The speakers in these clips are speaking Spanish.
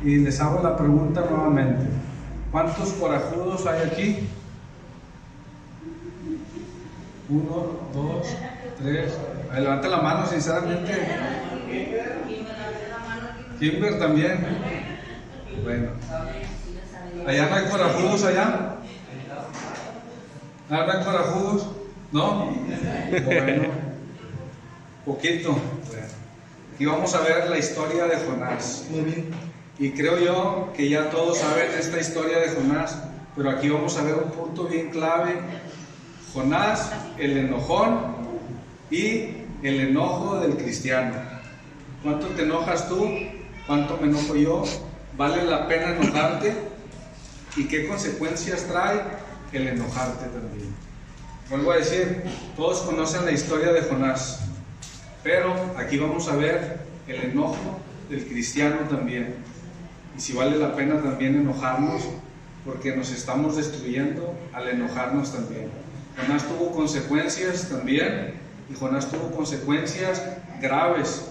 y les hago la pregunta nuevamente. ¿Cuántos corajudos hay aquí? 1, 2, 3. Levanta la mano, sinceramente. Kimber también. Bueno. ¿Allá no hay corajudos allá? ¿No hay corajudos? ¿No? Bueno. Poquito. Bueno. Aquí vamos a ver la historia de Jonás. Muy bien. Y creo yo que ya todos saben esta historia de Jonás, pero aquí vamos a ver un punto bien clave. Jonás, el enojón y el enojo del cristiano. ¿Cuánto te enojas tú? ¿Cuánto me enojo yo? ¿Vale la pena enojarte? ¿Y qué consecuencias trae el enojarte también? Vuelvo a decir, todos conocen la historia de Jonás, pero aquí vamos a ver el enojo del cristiano también. Y si vale la pena también enojarnos, porque nos estamos destruyendo al enojarnos también. Jonás tuvo consecuencias también, y Jonás tuvo consecuencias graves,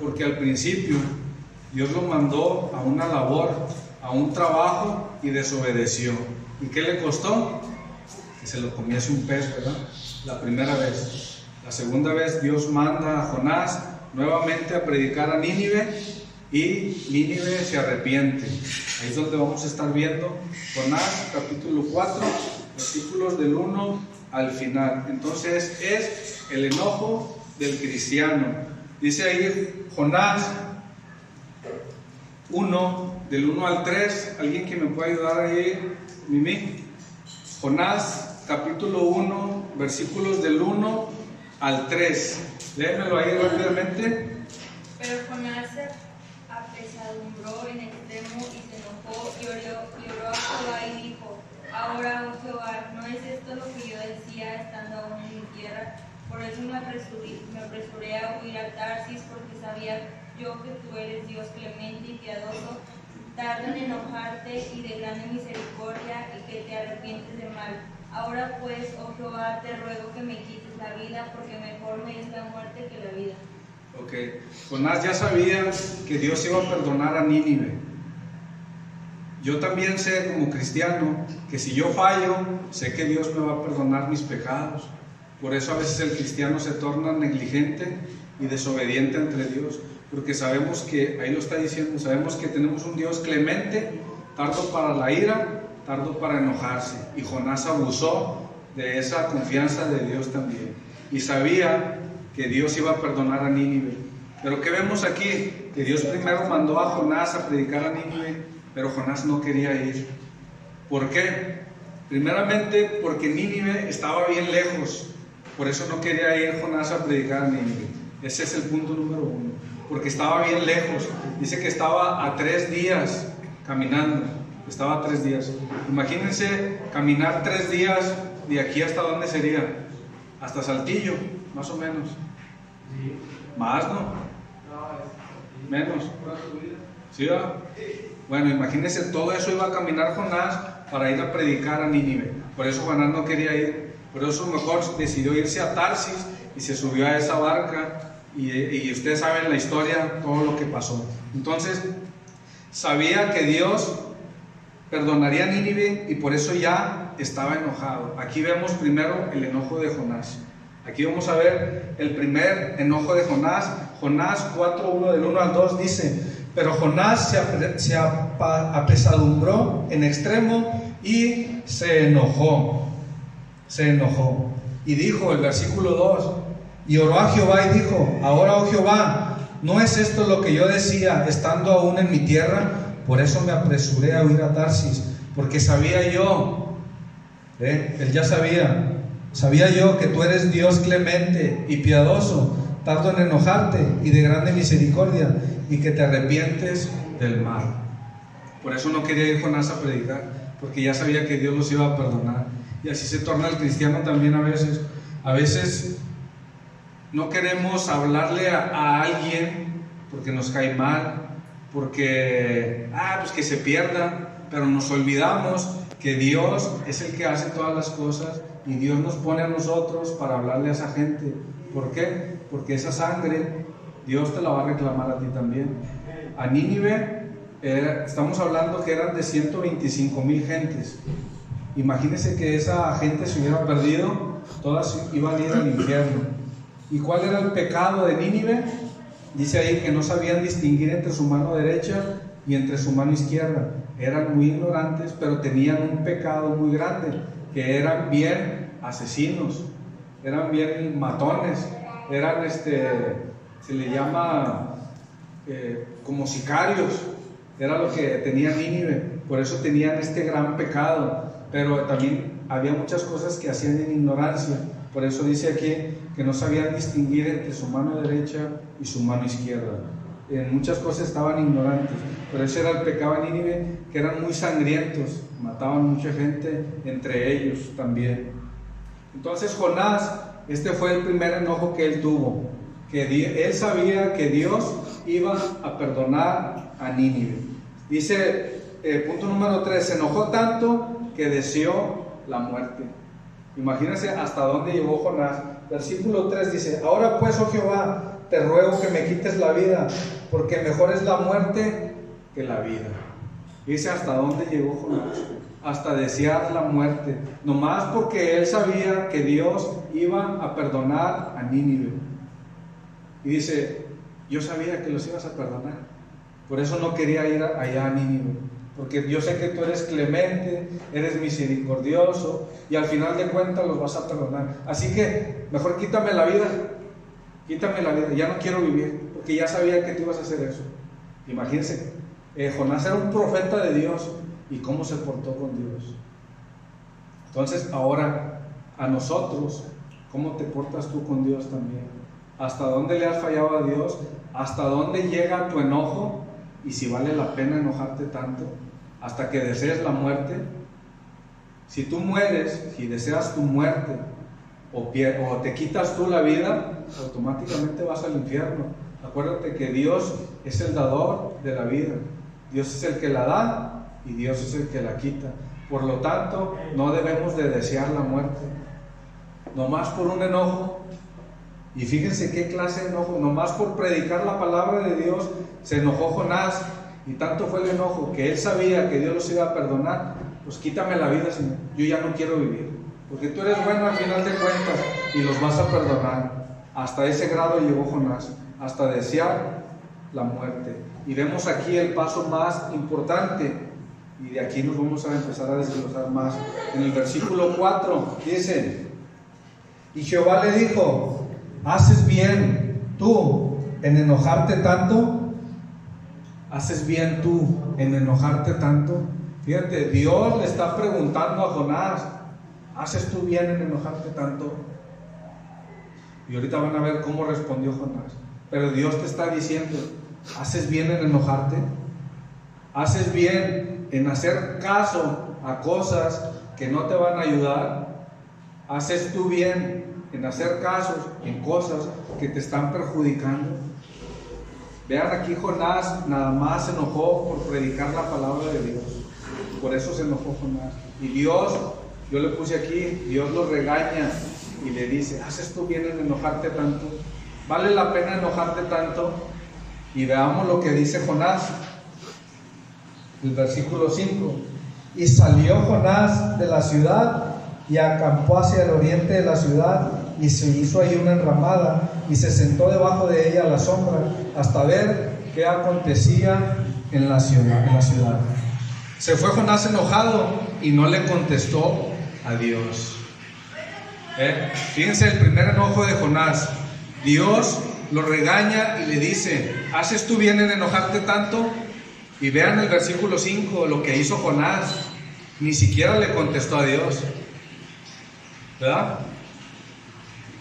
porque al principio Dios lo mandó a una labor, a un trabajo, y desobedeció. ¿Y qué le costó? Que se lo comiese un pez, ¿verdad? La primera vez. La segunda vez Dios manda a Jonás nuevamente a predicar a Nínive, y Nínive se arrepiente. Ahí es donde vamos a estar viendo Jonás capítulo 4, versículos del 1 al final. Entonces es el enojo del cristiano. Dice ahí Jonás 1, del 1 al 3. ¿Alguien que me pueda ayudar ahí, Mimi? Jonás capítulo 1, versículos del 1 al 3. Léemelo ahí rápidamente. Pero Jonás se apesadumbró en extremo y se enojó y oró a Jehová y dijo: Ahora, oh Jehová, ¿no es esto lo que yo decía estando aún en mi tierra? Por eso me apresuré a huir a Tarsis, porque sabía yo que tú eres Dios clemente y piadoso, tardo en enojarte y de grande misericordia, y que te arrepientes de mal. Ahora pues, oh Jehová, te ruego que me quites la vida, porque mejor me es la muerte que la vida. Ok, Jonás ya sabía que Dios iba a perdonar a Nínive. Yo también sé como cristiano que si yo fallo, sé que Dios me va a perdonar mis pecados. Por eso a veces el cristiano se torna negligente y desobediente ante Dios, porque sabemos que, ahí lo está diciendo, sabemos que tenemos un Dios clemente, tardo para la ira, tardo para enojarse. Y Jonás abusó de esa confianza de Dios también. Y sabía que Dios iba a perdonar a Nínive. Pero ¿qué vemos aquí? Que Dios primero mandó a Jonás a predicar a Nínive, pero Jonás no quería ir. ¿Por qué? Primeramente porque Nínive estaba bien lejos. Por eso no quería ir Jonás a predicar a Nínive. Ese es el punto número 1. Porque estaba bien lejos. Dice que estaba a 3 días caminando. Estaba a 3 días. Imagínense caminar 3 días de aquí hasta ¿dónde sería? Hasta Saltillo, más o menos. Más, ¿no? Menos. ¿Sí, va? Bueno, imagínense, todo eso iba a caminar Jonás para ir a predicar a Nínive. Por eso Jonás no quería ir. Por eso mejor decidió irse a Tarsis y se subió a esa barca. Y ustedes saben la historia, todo lo que pasó. Entonces, sabía que Dios perdonaría a Nínive y por eso ya estaba enojado. Aquí vemos primero el enojo de Jonás. Aquí vamos a ver el primer enojo de Jonás. Jonás 4:1 del 1 al 2 dice: pero Jonás se apesadumbró en extremo y se enojó. Y dijo, el versículo 2, y oró a Jehová y dijo: ahora, oh Jehová, ¿no es esto lo que yo decía estando aún en mi tierra? Por eso me apresuré a huir a Tarsis, porque sabía yo, él ya sabía yo que tú eres Dios clemente y piadoso, tardo en enojarte y de grande misericordia, y que te arrepientes del mal. Por eso no quería ir Jonás a predicar, porque ya sabía que Dios los iba a perdonar. Y así se torna el cristiano también a veces. A veces no queremos hablarle a alguien porque nos cae mal, porque, pues que se pierda, pero nos olvidamos que Dios es el que hace todas las cosas y Dios nos pone a nosotros para hablarle a esa gente. ¿Por qué? Porque esa sangre Dios te la va a reclamar a ti también. A Nínive estamos hablando que eran de 125,000 gentes. Imagínense que esa gente se hubiera perdido, todas iban a ir al infierno. ¿Y cuál era el pecado de Nínive? Dice ahí que no sabían distinguir entre su mano derecha y entre su mano izquierda. Eran muy ignorantes, pero tenían un pecado muy grande, que eran bien asesinos, eran bien matones, eran, se le llama como sicarios. Era lo que tenía Nínive, por eso tenían este gran pecado, pero también había muchas cosas que hacían en ignorancia. Por eso dice aquí que no sabían distinguir entre su mano derecha y su mano izquierda. En muchas cosas estaban ignorantes, pero ese era el pecado de Nínive, que eran muy sangrientos, mataban mucha gente, entre ellos también. Entonces Jonás, este fue el primer enojo que él tuvo, que él sabía que Dios iba a perdonar a Nínive. Dice, punto número 3, se enojó tanto que deseó la muerte. Imagínense hasta dónde llegó Jonás. Versículo 3 dice, ahora pues, oh Jehová, te ruego que me quites la vida, porque mejor es la muerte que la vida. Dice hasta dónde llegó Jonás, hasta desear la muerte, nomás porque él sabía que Dios iba a perdonar a Nínive. Y dice, yo sabía que los ibas a perdonar, por eso no quería ir allá a Nínive, porque yo sé que tú eres clemente, eres misericordioso, y al final de cuentas los vas a perdonar. Así que mejor quítame la vida, ya no quiero vivir, porque ya sabía que tú ibas a hacer eso. Imagínense, Jonás era un profeta de Dios, y cómo se portó con Dios. Entonces ahora, a nosotros, ¿cómo te portas tú con Dios también? ¿Hasta dónde le has fallado a Dios? ¿Hasta dónde llega tu enojo? Y si vale la pena enojarte tanto, hasta que desees la muerte. Si tú mueres, si deseas tu muerte, o te quitas tú la vida, automáticamente vas al infierno. Acuérdate que Dios es el dador de la vida, Dios es el que la da y Dios es el que la quita. Por lo tanto, no debemos de desear la muerte, nomás por un enojo. Y fíjense qué clase de enojo, nomás por predicar la palabra de Dios se enojó Jonás, y tanto fue el enojo que él sabía que Dios los iba a perdonar. Pues quítame la vida, Señor, yo ya no quiero vivir, porque tú eres bueno al final de cuentas y los vas a perdonar. Hasta ese grado llegó Jonás, hasta desear la muerte. Y vemos aquí el paso más importante, y de aquí nos vamos a empezar a desglosar más. En el versículo 4 dice, y Jehová le dijo, ¿haces bien tú en enojarte tanto? ¿Haces bien tú en enojarte tanto? Fíjate, Dios le está preguntando a Jonás, ¿haces tú bien en enojarte tanto? Y ahorita van a ver cómo respondió Jonás. Pero Dios te está diciendo, ¿haces bien en enojarte? ¿Haces bien en hacer caso a cosas que no te van a ayudar? ¿Haces tú bien en hacer casos en cosas que te están perjudicando? Vean, aquí Jonás nada más se enojó por predicar la palabra de Dios. Por eso se enojó Jonás. Y Dios, yo le puse aquí, Dios lo regaña y le dice, ¿haces tú bien en enojarte tanto? ¿Vale la pena enojarte tanto? Y veamos lo que dice Jonás. El versículo 5. Y salió Jonás de la ciudad y acampó hacia el oriente de la ciudad, y se hizo ahí una enramada y se sentó debajo de ella a la sombra hasta ver qué acontecía en la ciudad. Se fue Jonás enojado y no le contestó a Dios. Fíjense el primer enojo de Jonás. Dios lo regaña y le dice, ¿haces tú bien en enojarte tanto? Y vean el versículo 5, lo que hizo Jonás. Ni siquiera le contestó a Dios, ¿verdad?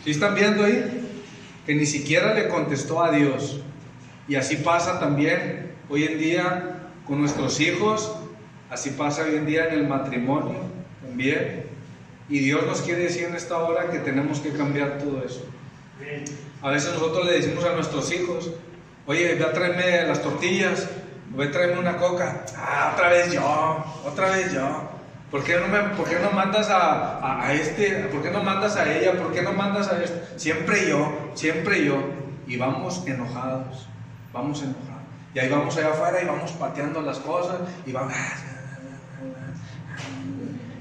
¿Sí están viendo ahí? Que ni siquiera le contestó a Dios. Y así pasa también hoy en día con nuestros hijos, así pasa hoy en día en el matrimonio también. Y Dios nos quiere decir en esta hora que tenemos que cambiar todo eso. A veces nosotros le decimos a nuestros hijos, oye, ve a traerme las tortillas, ve a traerme una coca. Otra vez yo. ¿Por qué no mandas a este? ¿Por qué no mandas a ella? ¿Por qué no mandas a este? Siempre yo. Y vamos enojados. Y ahí vamos allá afuera y vamos pateando las cosas y vamos...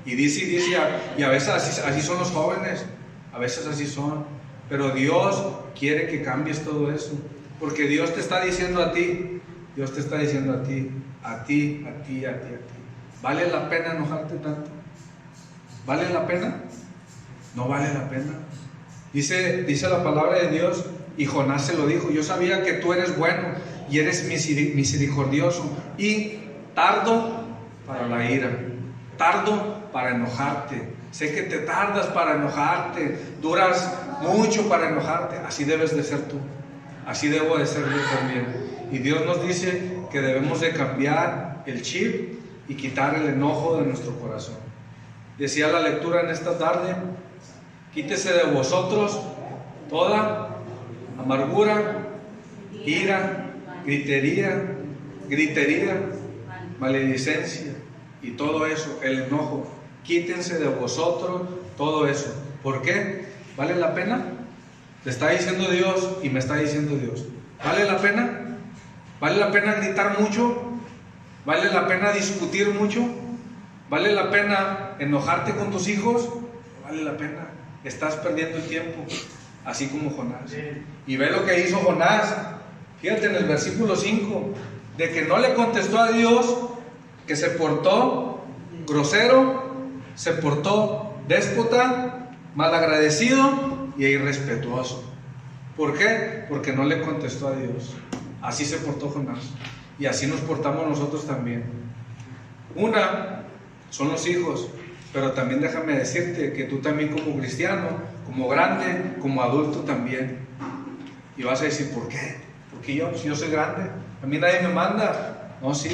Y dice, y a veces así son los jóvenes, a veces así son. Pero Dios quiere que cambies todo eso, porque Dios te está diciendo a ti, Dios te está diciendo a ti, a ti. ¿Vale la pena enojarte tanto? ¿Vale la pena? No vale la pena. Dice la palabra de Dios, y Jonás se lo dijo: yo sabía que tú eres bueno y eres misericordioso y tardo para la ira, tardo para enojarte. Sé que te tardas para enojarte, duras mucho para enojarte. Así debes de ser tú, así debo de ser yo también. Y Dios nos dice que debemos de cambiar el chip y quitar el enojo de nuestro corazón. Decía la lectura en esta tarde: quítese de vosotros toda amargura, ira, gritería, maledicencia y todo eso, el enojo. Quítense de vosotros todo eso. ¿Por qué? ¿Vale la pena? Te está diciendo Dios y me está diciendo Dios. ¿Vale la pena? ¿Vale la pena gritar mucho? ¿Vale la pena discutir mucho? ¿Vale la pena enojarte con tus hijos? ¿Vale la pena? Estás perdiendo el tiempo, así como Jonás. Y ve lo que hizo Jonás. Fíjate en el versículo 5, de que no le contestó a Dios, que se portó grosero, se portó déspota, malagradecido y irrespetuoso. ¿Por qué? Porque no le contestó a Dios. Así se portó Jonás, y así nos portamos nosotros también. Una son los hijos, pero también déjame decirte que tú también, como cristiano, como grande, como adulto también. Y vas a decir: ¿por qué? Porque yo soy grande, a mí nadie me manda. No, sí,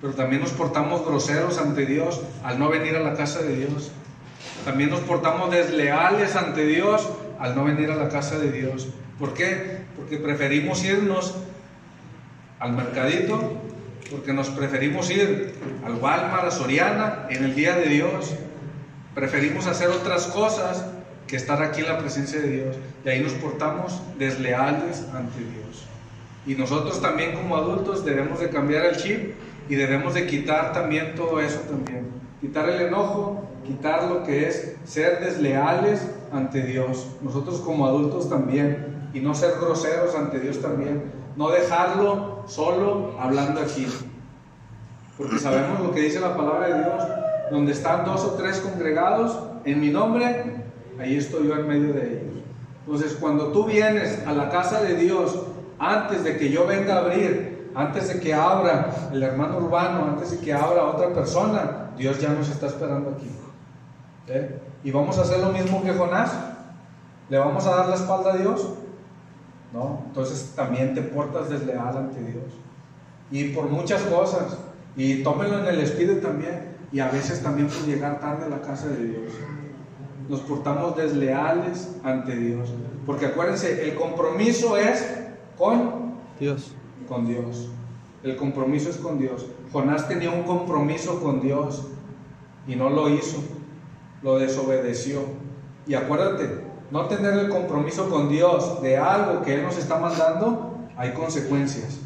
pero también nos portamos groseros ante Dios al no venir a la casa de Dios. También nos portamos desleales ante Dios al no venir a la casa de Dios. ¿Por qué? Porque preferimos irnos al mercadito, porque nos preferimos ir al Walmart, a Soriana en el día de Dios. Preferimos hacer otras cosas que estar aquí en la presencia de Dios, y ahí nos portamos desleales ante Dios. Y nosotros también, como adultos, debemos de cambiar el chip y debemos de quitar también todo eso también. Quitar el enojo, quitar lo que es ser desleales ante Dios. Nosotros como adultos también, y no ser groseros ante Dios también. No dejarlo solo hablando aquí, porque sabemos lo que dice la palabra de Dios: donde están 2 o 3 congregados en mi nombre, ahí estoy yo en medio de ellos. Entonces, cuando tú vienes a la casa de Dios, antes de que yo venga a abrir, antes de que abra el hermano Urbano, antes de que abra otra persona, Dios ya nos está esperando aquí. Y vamos a hacer lo mismo que Jonás. ¿Le vamos a dar la espalda a Dios? No. Entonces también te portas desleal ante Dios, y por muchas cosas, y tómenlo en el espíritu también. Y a veces también por llegar tarde a la casa de Dios nos portamos desleales ante Dios, porque acuérdense, el compromiso es con Dios. Con Dios. El compromiso es con Dios. Jonás tenía un compromiso con Dios y no lo hizo, lo desobedeció. Y acuérdate, no tener el compromiso con Dios de algo que Él nos está mandando, hay consecuencias.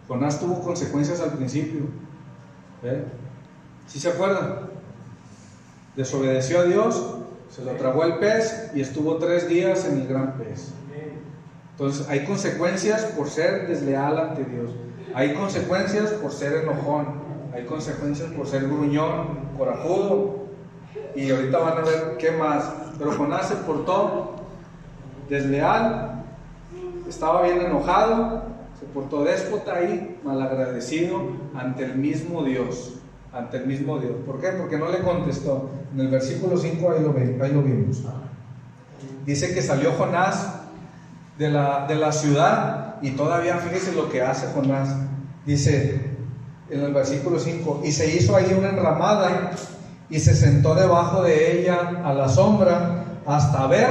Jonás tuvo consecuencias al principio. ¿Sí se acuerdan? Desobedeció a Dios, se lo tragó el pez y estuvo 3 días en el gran pez. Entonces hay consecuencias por ser desleal ante Dios. Hay consecuencias por ser enojón. Hay consecuencias por ser gruñón, corajudo. Y ahorita van a ver qué más. Pero Jonás se portó desleal, estaba bien enojado, se portó déspota ahí, malagradecido ante el mismo Dios. Ante el mismo Dios. ¿Por qué? Porque no le contestó. En el versículo 5 ahí lo vimos. Dice que salió Jonás de la ciudad, y todavía fíjese lo que hace Jonás. Dice en el versículo 5: y se hizo ahí una enramada y se sentó debajo de ella a la sombra hasta ver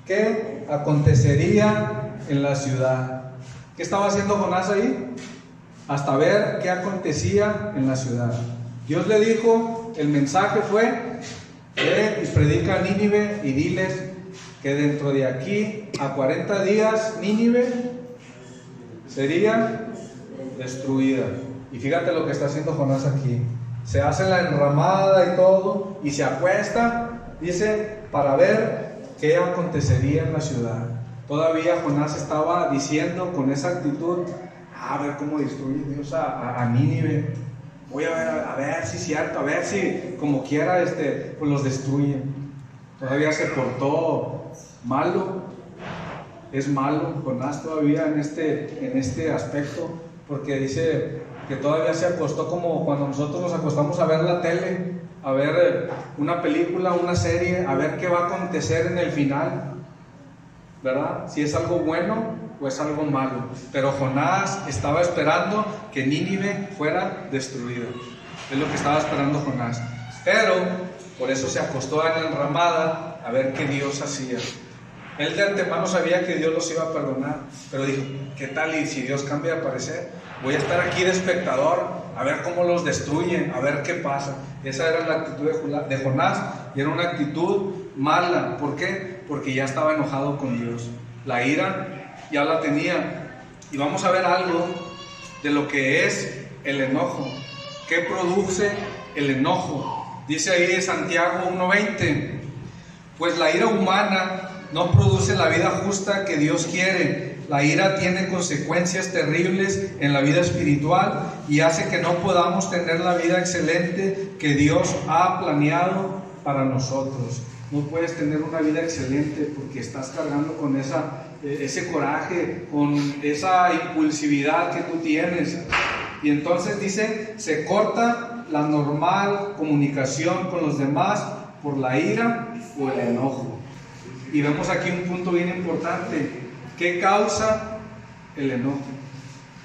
qué acontecería en la ciudad. ¿Qué estaba haciendo Jonás ahí? Hasta ver qué acontecía en la ciudad. Dios le dijo, el mensaje fue: ve y predica a Nínive y diles que dentro de aquí a 40 días Nínive sería destruida. Y fíjate lo que está haciendo Jonás aquí. Se hace la enramada y todo, y se acuesta, dice, para ver qué acontecería en la ciudad. Todavía Jonás estaba diciendo con esa actitud, a ver cómo destruye Dios a Nínive. Voy a ver si es cierto, a ver si como quiera pues los destruye. Todavía se portó malo. Es malo Jonás todavía en este aspecto, porque dice que todavía se acostó como cuando nosotros nos acostamos a ver la tele, a ver una película, una serie, a ver qué va a acontecer en el final, ¿verdad? Si es algo bueno o es algo malo. Pero Jonás estaba esperando que Nínive fuera destruida. Es lo que estaba esperando Jonás. Pero por eso se acostó en la enramada a ver qué Dios hacía. Él de antemano sabía que Dios los iba a perdonar, pero dijo, ¿qué tal y si Dios cambia de parecer? Voy a estar aquí de espectador, a ver cómo los destruyen, a ver qué pasa. Esa era la actitud de Jonás, y era una actitud mala. ¿Por qué? Porque ya estaba enojado con Dios. La ira ya la tenía. Y vamos a ver algo de lo que es el enojo. ¿Qué produce el enojo? Dice ahí Santiago 1:20, pues la ira humana no produce la vida justa que Dios quiere. La ira tiene consecuencias terribles en la vida espiritual y hace que no podamos tener la vida excelente que Dios ha planeado para nosotros. No puedes tener una vida excelente porque estás cargando con ese coraje, con esa impulsividad que tú tienes. Y entonces dice, se corta la normal comunicación con los demás por la ira o el enojo. Y vemos aquí un punto bien importante. ¿Qué causa el enojo?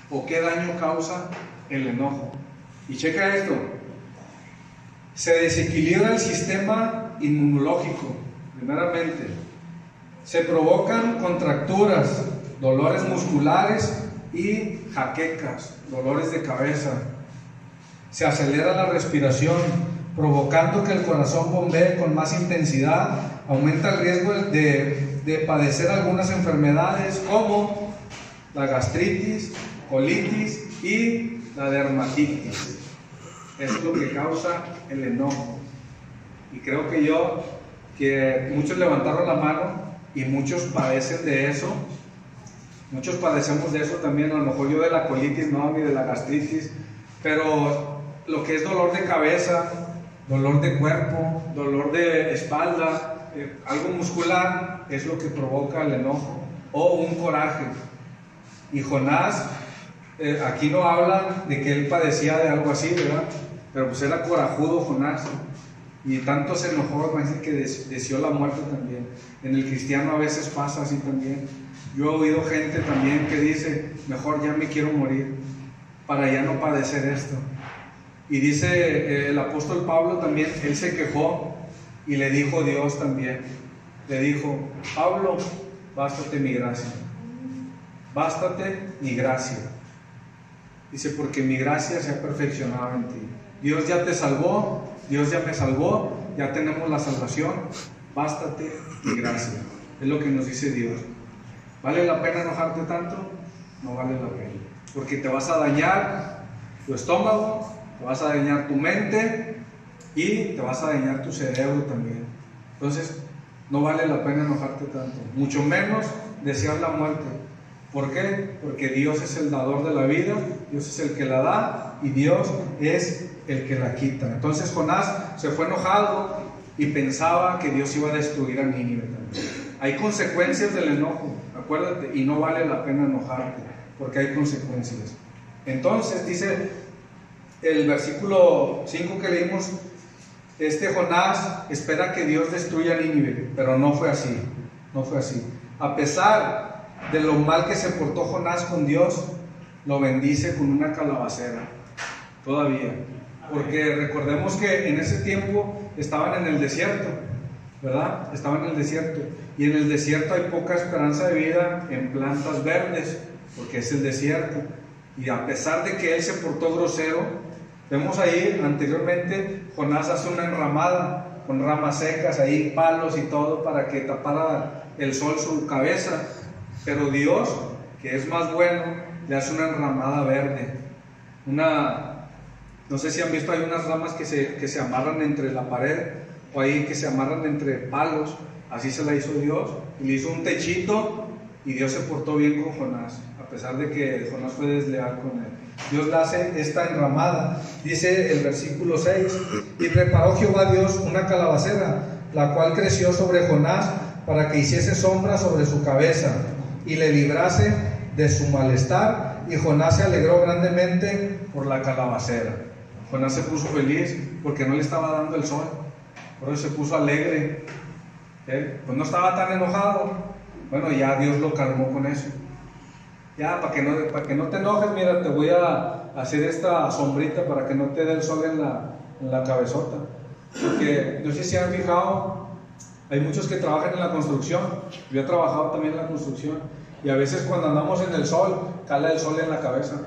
¿O qué daño causa el enojo? Y checa esto. Se desequilibra el sistema inmunológico, primeramente. Se provocan contracturas, dolores musculares y jaquecas, dolores de cabeza. Se acelera la respiración, provocando que el corazón bombee con más intensidad. Aumenta el riesgo de padecer algunas enfermedades como la gastritis, colitis y la dermatitis. Es lo que causa el enojo. Y creo que muchos levantaron la mano y muchos padecen de eso. Muchos padecemos de eso también. A lo mejor yo de la colitis no, ni de la gastritis, pero lo que es dolor de cabeza, dolor de cuerpo, dolor de espalda, algo muscular, es lo que provoca el enojo o un coraje. Y Jonás, aquí no habla de que él padecía de algo así, ¿verdad? Pero pues era corajudo Jonás, y tanto se enojó, imagínate que deseó la muerte también. En el cristiano a veces pasa así también. Yo he oído gente también que dice, mejor ya me quiero morir para ya no padecer esto. Y dice el apóstol Pablo también, él se quejó y le dijo a Dios también, le dijo, Pablo, bástate mi gracia, bástate mi gracia. Dice, porque mi gracia se ha perfeccionado en ti. Dios ya te salvó, Dios ya me salvó, ya tenemos la salvación, bástate mi gracia. Es lo que nos dice Dios. ¿Vale la pena enojarte tanto? No vale la pena, porque te vas a dañar tu estómago, te vas a dañar tu mente y te vas a dañar tu cerebro también. Entonces no vale la pena enojarte tanto, mucho menos desear la muerte. ¿Por qué? Porque Dios es el dador de la vida, Dios es el que la da y Dios es el que la quita. Entonces Jonás se fue enojado y pensaba que Dios iba a destruir a Nínive también. Hay consecuencias del enojo, acuérdate, y no vale la pena enojarte porque hay consecuencias. Entonces dice el versículo 5 que leímos, Jonás espera que Dios destruya a Nínive, pero no fue así, no fue así. A pesar de lo mal que se portó Jonás con Dios, lo bendice con una calabacera, todavía. Porque recordemos que en ese tiempo estaban en el desierto, ¿verdad? Estaban en el desierto, y en el desierto hay poca esperanza de vida en plantas verdes, porque es el desierto. Y a pesar de que él se portó grosero, vemos ahí anteriormente, Jonás hace una enramada con ramas secas, ahí palos y todo para que tapara el sol su cabeza. Pero Dios, que es más bueno, le hace una enramada verde. no sé si han visto, hay unas ramas que se amarran entre la pared, o ahí que se amarran entre palos. Así se la hizo Dios, y le hizo un techito, y Dios se portó bien con Jonás, a pesar de que Jonás fue desleal con él. Dios le hace esta enramada. Dice el versículo 6: y preparó Jehová Dios una calabacera, la cual creció sobre Jonás, para que hiciese sombra sobre su cabeza, y le librase de su malestar. Y Jonás se alegró grandemente por la calabacera. Jonás se puso feliz porque no le estaba dando el sol, por eso se puso alegre. Pues no estaba tan enojado. Bueno, ya Dios lo calmó con eso. Ya, para que no te enojes, mira, te voy a hacer esta sombrita para que no te dé el sol en la cabezota. Porque no sé si han fijado, hay muchos que trabajan en la construcción. Yo he trabajado también en la construcción, y a veces cuando andamos en el sol, cala el sol en la cabeza,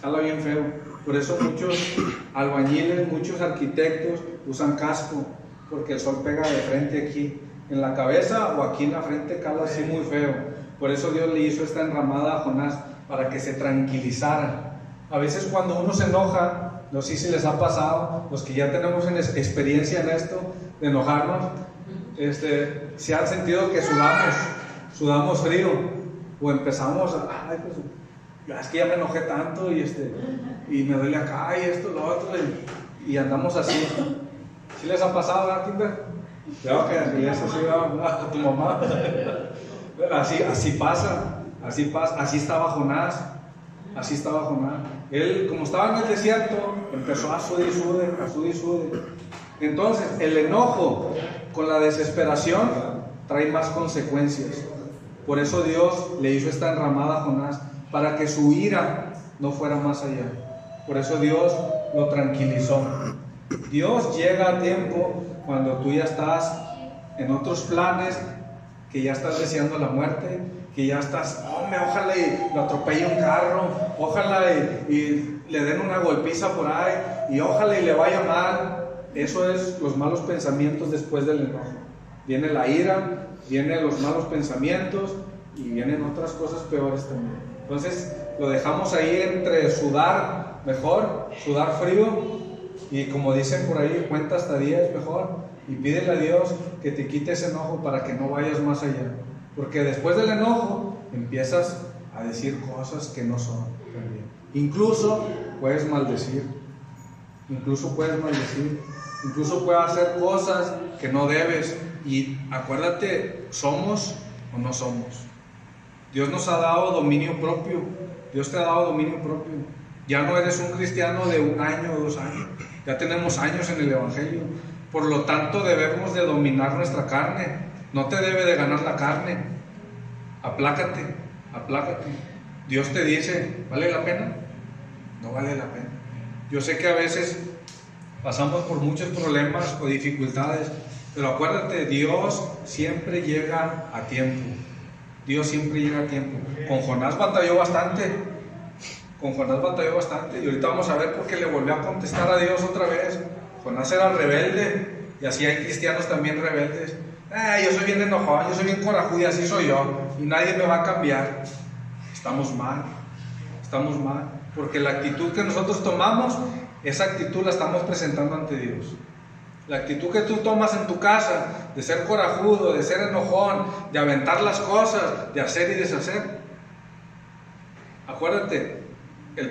cala bien feo. Por eso muchos albañiles, muchos arquitectos usan casco, porque el sol pega de frente aquí en la cabeza, o aquí en la frente cala así muy feo. Por eso Dios le hizo esta enramada a Jonás, para que se tranquilizara. A veces cuando uno se enoja, no sé si les ha pasado, los que ya tenemos experiencia en esto, de enojarnos, se han sentido que sudamos frío, o empezamos a, es que ya me enojé tanto, y me duele acá, y esto, lo otro, y andamos así. ¿Sí les ha pasado, verdad, Timber? Veo que ya se iba a tu mamá. Así pasa, así estaba Jonás. Él, como estaba en el desierto, empezó a sudar y sude. Entonces, el enojo con la desesperación trae más consecuencias. Por eso Dios le hizo esta enramada a Jonás, para que su ira no fuera más allá. Por eso Dios lo tranquilizó. Dios llega a tiempo cuando tú ya estás en otros planes, que ya estás deseando la muerte, que ya estás, ojalá y lo atropelle un carro, ojalá y le den una golpiza por ahí, y ojalá y le vaya mal. Eso es los malos pensamientos después del enojo. Viene la ira, vienen los malos pensamientos, y vienen otras cosas peores también. Entonces lo dejamos ahí entre sudar mejor, sudar frío, y como dicen por ahí, cuenta hasta 10 mejor, y pídele a Dios que te quite ese enojo para que no vayas más allá. Porque después del enojo empiezas a decir cosas que no son también. Incluso puedes maldecir, incluso puedes hacer cosas que no debes. Y acuérdate, ¿somos o no somos? Dios nos ha dado dominio propio. Dios te ha dado dominio propio. Ya no eres un cristiano de 1 año o 2 años. Ya tenemos años en el Evangelio. Por lo tanto, debemos de dominar nuestra carne. No te debe de ganar la carne. Aplácate. Dios te dice, ¿vale la pena? No vale la pena. Yo sé que a veces pasamos por muchos problemas o dificultades, pero acuérdate, Dios siempre llega a tiempo. Con Jonás batalló bastante, y ahorita vamos a ver por qué le volvió a contestar a Dios otra vez. Jonás era rebelde, y así hay cristianos también rebeldes. Yo soy bien enojado, yo soy bien corajudo, y así soy yo, y nadie me va a cambiar. Estamos mal, porque la actitud que nosotros tomamos, esa actitud la estamos presentando ante Dios. La actitud que tú tomas en tu casa, de ser corajudo, de ser enojón, de aventar las cosas, de hacer y deshacer. Acuérdate, la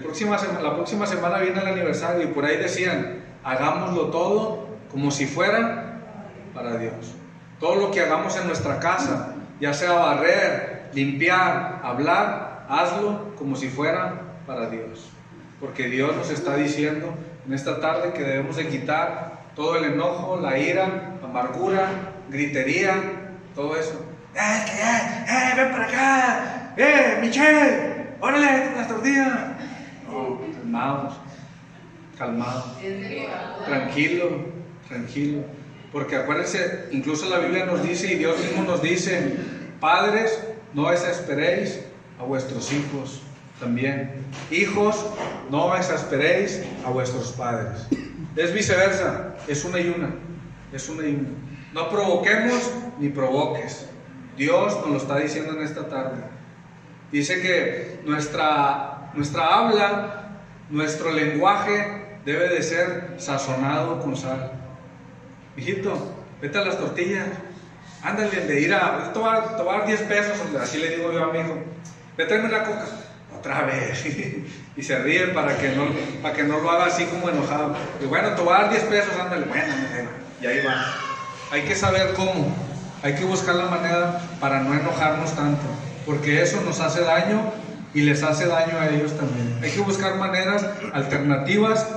próxima semana viene el aniversario, y por ahí decían, hagámoslo todo como si fuera para Dios. Todo lo que hagamos en nuestra casa, ya sea barrer, limpiar, hablar, hazlo como si fuera para Dios. Porque Dios nos está diciendo en esta tarde que debemos de quitar todo el enojo, la ira, amargura, gritería, todo eso. Ven para acá, Michelle, órale, las tortillas. No, calmados, tranquilo. Porque acuérdense, incluso la Biblia nos dice, y Dios mismo nos dice, padres, no exasperéis a vuestros hijos también. Hijos, no exasperéis a vuestros padres. Es viceversa, es una y una. No provoquemos ni provoques. Dios nos lo está diciendo en esta tarde. Dice que nuestra habla Nuestro lenguaje debe de ser sazonado con sal. Hijito, vete a las tortillas. Ándale, de ir a... Te voy a dar 10 pesos. Así le digo yo a mi hijo. Ve, tráeme la coca. Otra vez. Y se ríe para que no lo haga así como enojado. Y bueno, te voy a dar 10 pesos. Ándale, bueno. Y ahí va. Hay que saber cómo. Hay que buscar la manera para no enojarnos tanto. Porque eso nos hace daño y les hace daño a ellos también. Hay que buscar maneras alternativas,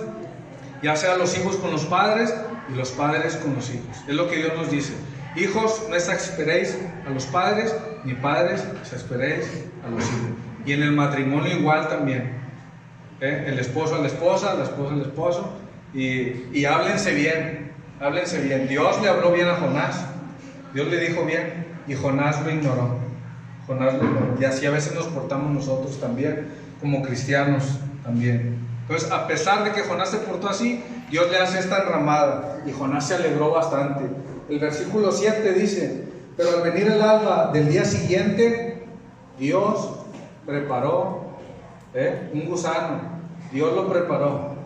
ya sea los hijos con los padres y los padres con los hijos. Es lo que Dios nos dice. Hijos, no exasperéis a los padres, ni padres, exasperéis a los hijos. Y en el matrimonio igual también. El esposo a la esposa al esposo. Y háblense bien, háblense bien. Dios le habló bien a Jonás. Dios le dijo bien y Jonás lo ignoró. Y así a veces nos portamos nosotros también, como cristianos también. Entonces, a pesar de que Jonás se portó así, Dios le hace esta enramada y Jonás se alegró bastante. El versículo 7 dice: pero al venir el alba del día siguiente, Dios preparó un gusano. Dios lo preparó.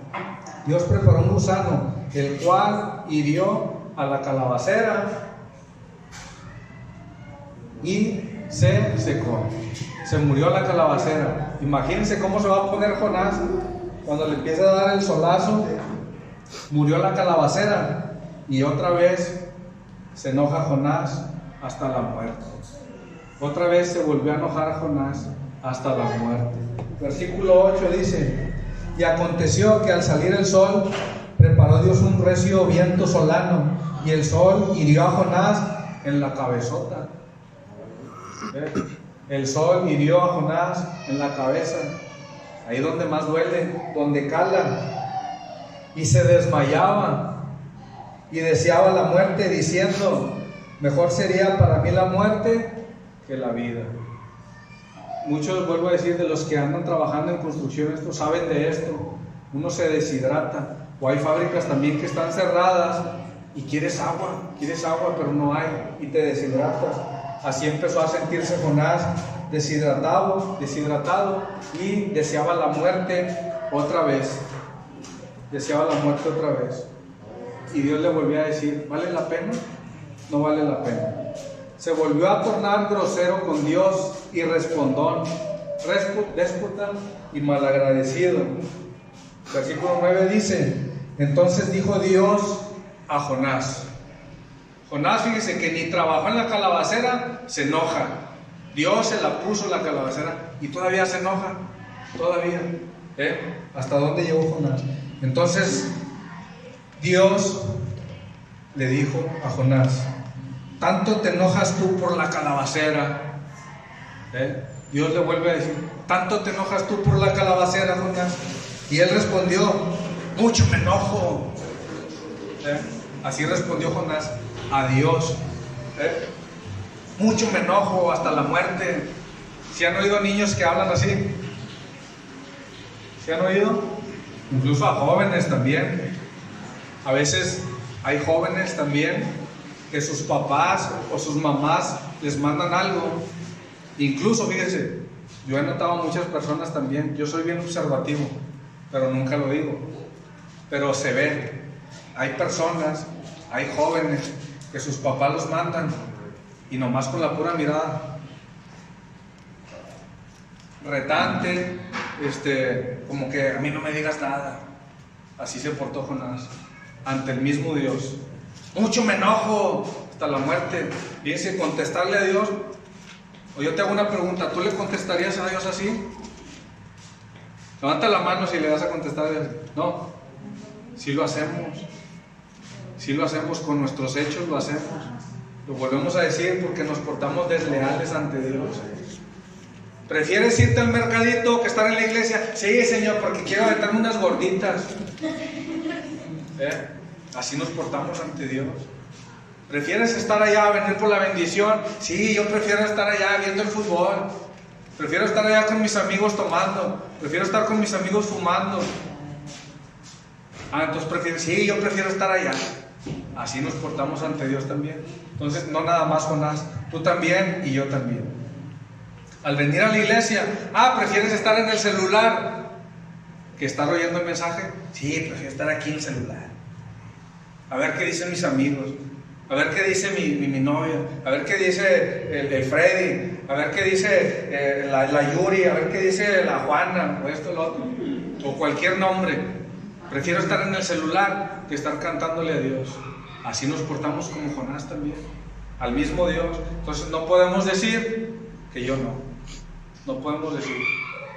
Dios preparó un gusano, el cual hirió a la calabacera y se secó. Se murió la calabacera. Imagínense cómo se va a poner Jonás cuando le empieza a dar el solazo. Murió la calabacera y otra vez se enoja Jonás hasta la muerte. Otra vez se volvió a enojar Jonás hasta la muerte. Versículo 8 dice: y aconteció que al salir el sol, preparó Dios un recio viento solano, y el sol hirió a Jonás en la cabezota. El sol hirió a Jonás en la cabeza, ahí donde más duele, donde cala, y se desmayaba y deseaba la muerte, diciendo: mejor sería para mí la muerte que la vida. Muchos, vuelvo a decir, de los que andan trabajando en construcción, esto saben de esto. Uno se deshidrata, o hay fábricas también que están cerradas y quieres agua, pero no hay y te deshidratas. Así empezó a sentirse Jonás, deshidratado, y deseaba la muerte otra vez. Y Dios le volvió a decir: ¿vale la pena? No vale la pena. Se volvió a tornar grosero con Dios y respondón, déspota y malagradecido. Versículo 9 dice: entonces dijo Dios a Jonás. Jonás, fíjese que ni trabajó en la calabacera, se enoja. Dios se la puso la calabacera y todavía se enoja. Todavía. ¿Hasta dónde llegó Jonás? Entonces Dios le dijo a Jonás: ¿tanto te enojas tú por la calabacera? Dios le vuelve a decir: ¿tanto te enojas tú por la calabacera, Jonás? Y él respondió: mucho me enojo. Así respondió Jonás a Dios. Mucho me enojo hasta la muerte. ¿Sí han oído niños que hablan así? ¿Sí han oído? Incluso a jóvenes también. A veces hay jóvenes también que sus papás o sus mamás les mandan algo. Incluso, fíjense, yo he notado a muchas personas también. Yo soy bien observativo, pero nunca lo digo. Pero se ve. Hay personas, hay jóvenes que sus papás los mandan y nomás con la pura mirada retante, como que a mí no me digas nada. Así se portó Jonás ante el mismo Dios. Mucho me enojo hasta la muerte. Fíjense, contestarle a Dios. O yo te hago una pregunta: ¿tú le contestarías a Dios así? Levanta la mano si le vas a contestar a Dios. No, sí lo hacemos. Sí lo hacemos, con nuestros hechos lo hacemos. Lo volvemos a decir porque nos portamos desleales ante Dios. ¿Prefieres irte al mercadito que estar en la iglesia? Sí, Señor, porque quiero aventarme unas gorditas. Así nos portamos ante Dios. ¿Prefieres estar allá, venir por la bendición? Sí, yo prefiero estar allá viendo el fútbol. Prefiero estar allá con mis amigos tomando. Prefiero estar con mis amigos fumando. Entonces prefieres, sí, yo prefiero estar allá. Así nos portamos ante Dios también. Entonces, no nada más Jonás, tú también y yo también. Al venir a la iglesia, prefieres estar en el celular. que estar oyendo el mensaje. Sí, prefiero estar aquí en el celular. A ver qué dicen mis amigos. A ver qué dice mi novia. A ver qué dice el Freddy. A ver qué dice la Yuri. A ver qué dice la Juana. O esto, lo otro. O cualquier nombre. Prefiero estar en el celular que estar cantándole a Dios. Así nos portamos como Jonás también. Al mismo Dios. Entonces no podemos decir que yo no. No podemos decir.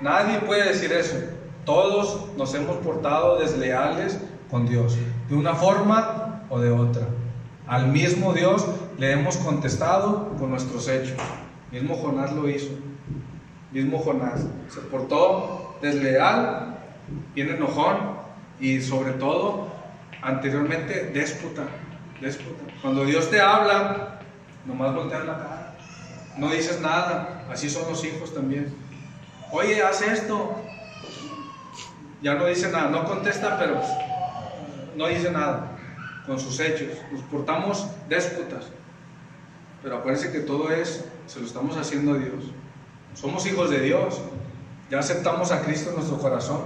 Nadie puede decir eso. Todos nos hemos portado desleales con Dios. De una forma o de otra. Al mismo Dios le hemos contestado con nuestros hechos. Mismo Jonás lo hizo. Mismo Jonás se portó desleal, bien enojón y sobre todo anteriormente déspota. Cuando Dios te habla, nomás volteas la cara. No dices nada. Así son los hijos también. Oye, haz esto. Ya no dice nada. No contesta, pero no dice nada. Con sus hechos, nos portamos déspotas, pero acuérdense que todo se lo estamos haciendo a Dios. Somos hijos de Dios, ya aceptamos a Cristo en nuestro corazón.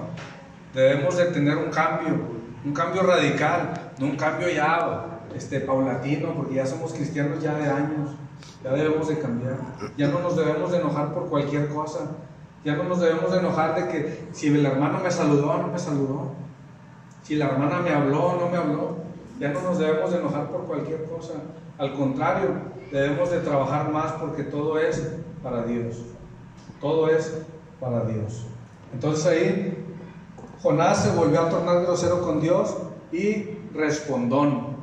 Debemos de tener un cambio radical, no un cambio ya paulatino, porque ya somos cristianos ya de años. Ya debemos de cambiar, ya no nos debemos de enojar por cualquier cosa, ya no nos debemos de enojar de que si el hermano me saludó o no me saludó, si la hermana me habló o no me habló. Ya no nos debemos de enojar por cualquier cosa. Al contrario, debemos de trabajar más porque todo es para Dios. Todo es para Dios. Entonces ahí Jonás se volvió a tornar grosero con Dios y respondón.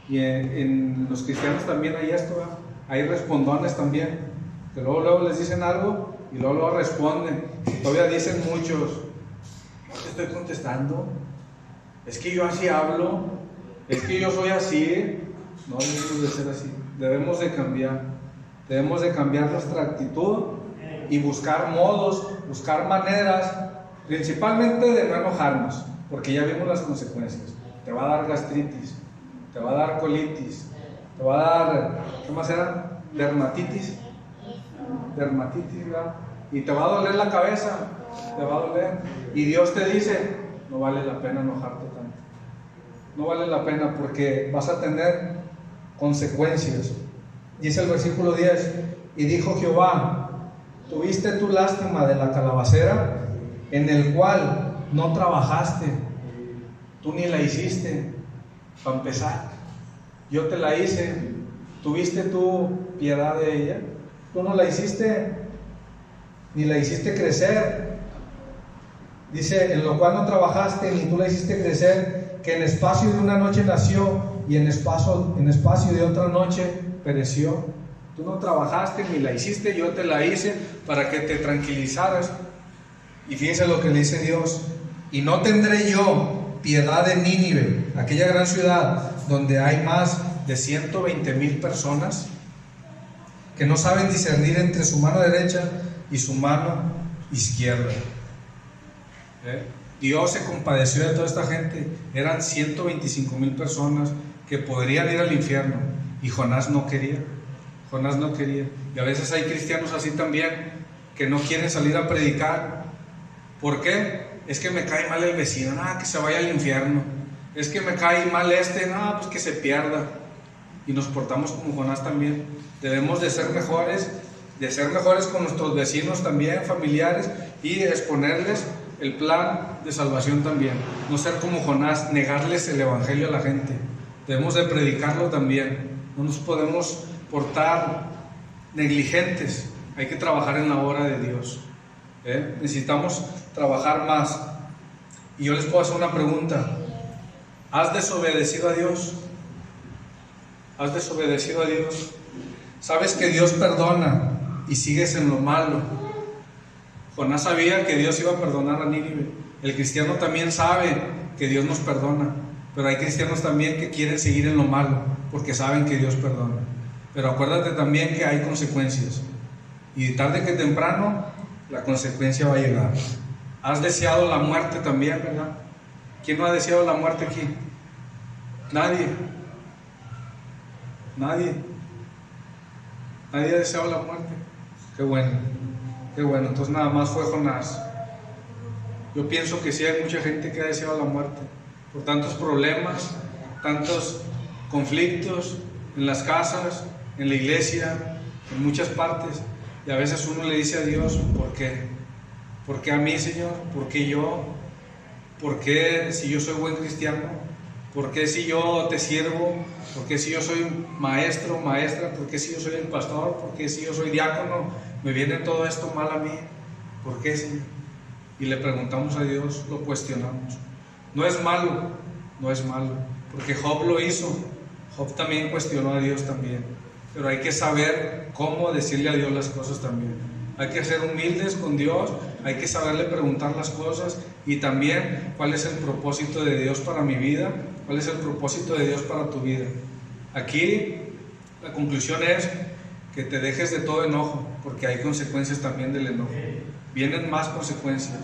Y en los cristianos también hay esto, ¿verdad? Hay respondones también, que luego les dicen algo y luego responden. Todavía dicen muchos, no te estoy contestando. Es que yo así hablo, es que yo soy así. No debemos de ser así, debemos de cambiar nuestra actitud y buscar modos, buscar maneras, principalmente de no enojarnos, porque ya vimos las consecuencias. Te va a dar gastritis, te va a dar colitis, te va a dar, ¿qué más era? Dermatitis, ¿verdad? Y te va a doler la cabeza, te va a doler. Y Dios te dice, no vale la pena enojarte tanto. No vale la pena porque vas a tener consecuencias. Dice el versículo 10, y dijo Jehová, ¿tuviste tú lástima de la calabacera en el cual no trabajaste? Tú ni la hiciste, para empezar. Yo te la hice. ¿Tuviste tú piedad de ella? Tú no la hiciste, ni la hiciste crecer. Dice, en lo cual no trabajaste, ni tú la hiciste crecer, que en espacio de una noche nació, y en espacio de otra noche pereció. Tú no trabajaste, ni la hiciste, yo te la hice para que te tranquilizaras. Y fíjense lo que le dice Dios, y no tendré yo piedad de Nínive, aquella gran ciudad donde hay más de 120,000 personas que no saben discernir entre su mano derecha y su mano izquierda. Dios se compadeció de toda esta gente. Eran 125,000 personas que podrían ir al infierno, y Jonás no quería. Y a veces hay cristianos así también, que no quieren salir a predicar. ¿Por qué? Es que me cae mal el vecino, que se vaya al infierno. Es que me cae mal pues que se pierda. Y nos portamos como Jonás también. Debemos de ser mejores con nuestros vecinos también, familiares, y exponerles el plan de salvación también. No ser como Jonás, negarles el evangelio a la gente. Debemos de predicarlo también. No nos podemos portar negligentes. Hay que trabajar en la obra de Dios. Necesitamos trabajar más. Y yo les puedo hacer una pregunta. ¿Has desobedecido a Dios? ¿Has desobedecido a Dios? ¿Sabes que Dios perdona y sigues en lo malo? Jonás sabía que Dios iba a perdonar a Nínive. El cristiano también sabe que Dios nos perdona, pero hay cristianos también que quieren seguir en lo malo porque saben que Dios perdona. Pero acuérdate también que hay consecuencias, y tarde que temprano la consecuencia va a llegar. Has deseado la muerte también, ¿verdad? ¿Quién no ha deseado la muerte aquí? Nadie ha deseado la muerte. Qué bueno. Entonces nada más fue Jonás. yo pienso que sí hay mucha gente que ha deseado la muerte por tantos problemas, tantos conflictos en las casas, en la iglesia, en muchas partes. Y a veces uno le dice a Dios, ¿por qué? ¿Por qué a mí, Señor? ¿Por qué yo? ¿Por qué si yo soy buen cristiano? ¿Por qué si yo te sirvo? ¿Por qué si yo soy maestro, maestra? ¿Por qué si yo soy el pastor? ¿Por qué si yo soy diácono? ¿Me viene todo esto mal a mí? ¿Por qué, Señor? Y le preguntamos a Dios, lo cuestionamos. No es malo, no es malo, porque Job lo hizo. Job también cuestionó a Dios también. Pero hay que saber cómo decirle a Dios las cosas también. Hay que ser humildes con Dios, hay que saberle preguntar las cosas y también cuál es el propósito de Dios para mi vida, cuál es el propósito de Dios para tu vida. Aquí la conclusión es que te dejes de todo enojo, porque hay consecuencias también del enojo. Vienen más consecuencias.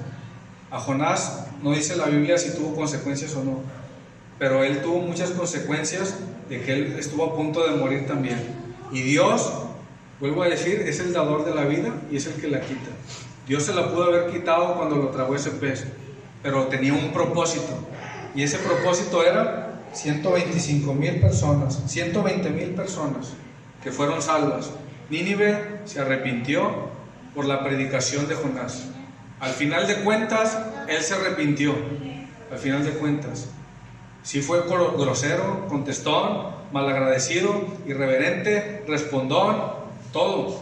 A Jonás no dice la Biblia si tuvo consecuencias o no, pero él tuvo muchas consecuencias de que él estuvo a punto de morir también. Y Dios, vuelvo a decir, es el dador de la vida y es el que la quita. Dios se la pudo haber quitado cuando lo tragó ese pez, pero tenía un propósito. Y ese propósito era 125,000 personas, 120,000 personas que fueron salvas. Nínive se arrepintió por la predicación de Jonás. Al final de cuentas, él se arrepintió. Al final de cuentas, sí fue grosero, contestón, malagradecido, irreverente, respondón, todo,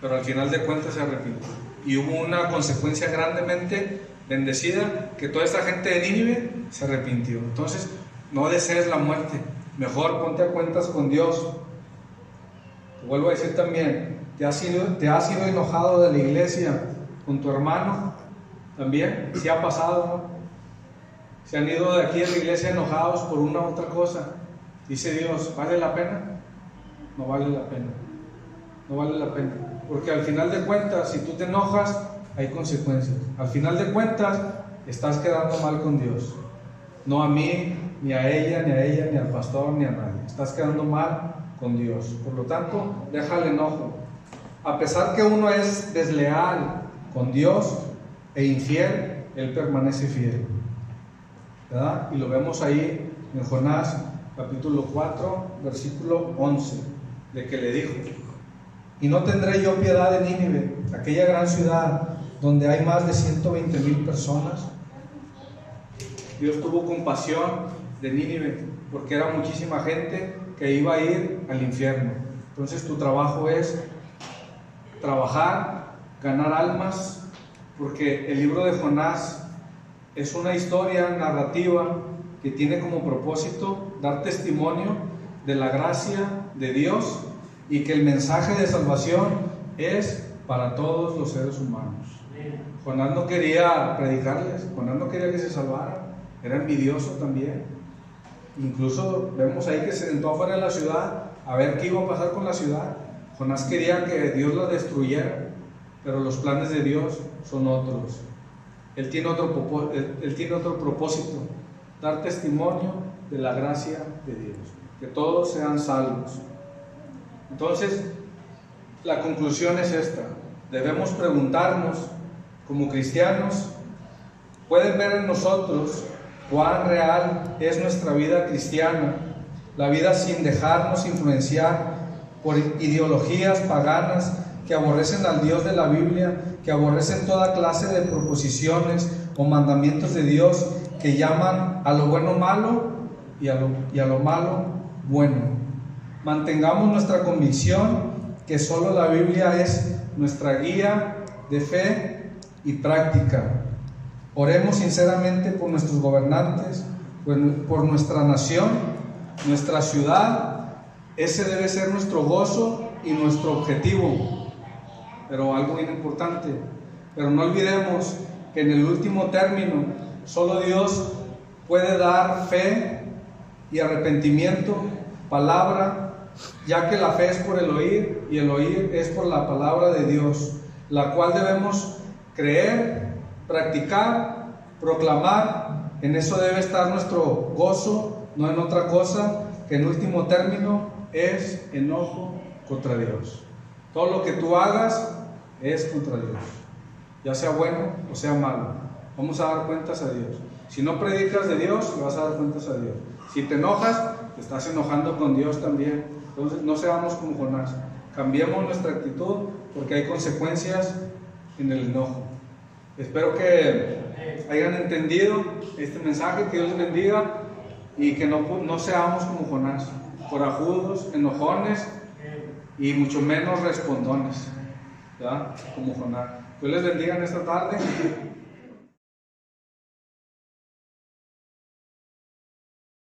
pero al final de cuentas se arrepintió. Y hubo una consecuencia grandemente bendecida, que toda esta gente de Nínive se arrepintió. Entonces, no desees la muerte, mejor ponte a cuentas con Dios. Te vuelvo a decir también, ¿te has ido enojado de la iglesia con tu hermano? También, ¿sí ha pasado, no? Se han ido de aquí de la iglesia enojados por una u otra cosa. Dice Dios, ¿vale la pena? No vale la pena. No vale la pena. Porque al final de cuentas, si tú te enojas, hay consecuencias. Al final de cuentas, estás quedando mal con Dios. No a mí, ni a ella, ni al pastor, ni a nadie. Estás quedando mal con Dios. Por lo tanto, deja el enojo. A pesar que uno es desleal con Dios e infiel, Él permanece fiel. ¿Verdad? Y lo vemos ahí en Jonás capítulo 4 versículo 11, de que le dijo: y no tendré yo piedad de Nínive, aquella gran ciudad donde hay más de 120,000 personas. Dios tuvo compasión de Nínive porque era muchísima gente que iba a ir al infierno. Entonces tu trabajo es trabajar, ganar almas, porque el libro de Jonás es una historia narrativa que tiene como propósito dar testimonio de la gracia de Dios y que el mensaje de salvación es para todos los seres humanos. Jonás no quería predicarles, Jonás no quería que se salvaran, era envidioso también. Incluso vemos ahí que se sentó afuera de la ciudad a ver qué iba a pasar con la ciudad. Jonás quería que Dios la destruyera, pero los planes de Dios son otros. Él tiene otro propósito, dar testimonio de la gracia de Dios, que todos sean salvos. Entonces, la conclusión es esta: debemos preguntarnos como cristianos, ¿pueden ver en nosotros cuán real es nuestra vida cristiana? La vida sin dejarnos influenciar por ideologías paganas que aborrecen al Dios de la Biblia, que aborrecen toda clase de proposiciones o mandamientos de Dios, que llaman a lo bueno malo y a lo malo bueno. Mantengamos nuestra convicción que solo la Biblia es nuestra guía de fe y práctica. Oremos sinceramente por nuestros gobernantes, por nuestra nación, nuestra ciudad. Ese debe ser nuestro gozo y nuestro objetivo. Pero algo bien importante, pero no olvidemos que en el último término solo Dios puede dar fe y arrepentimiento, palabra, ya que la fe es por el oír y el oír es por la palabra de Dios, la cual debemos creer, practicar, proclamar. En eso debe estar nuestro gozo, no en otra cosa, que en último término es enojo contra Dios. Todo lo que tú hagas es contra Dios, ya sea bueno o sea malo. Vamos a dar cuentas a Dios. Si no predicas de Dios, le vas a dar cuentas a Dios. Si te enojas, te estás enojando con Dios también. Entonces no seamos como Jonás. Cambiemos nuestra actitud porque hay consecuencias en el enojo. Espero que hayan entendido este mensaje. Que Dios les bendiga y que no seamos como Jonás, corajudos, enojones y mucho menos respondones, ¿verdad? Como Jonás. Dios les bendiga en esta tarde.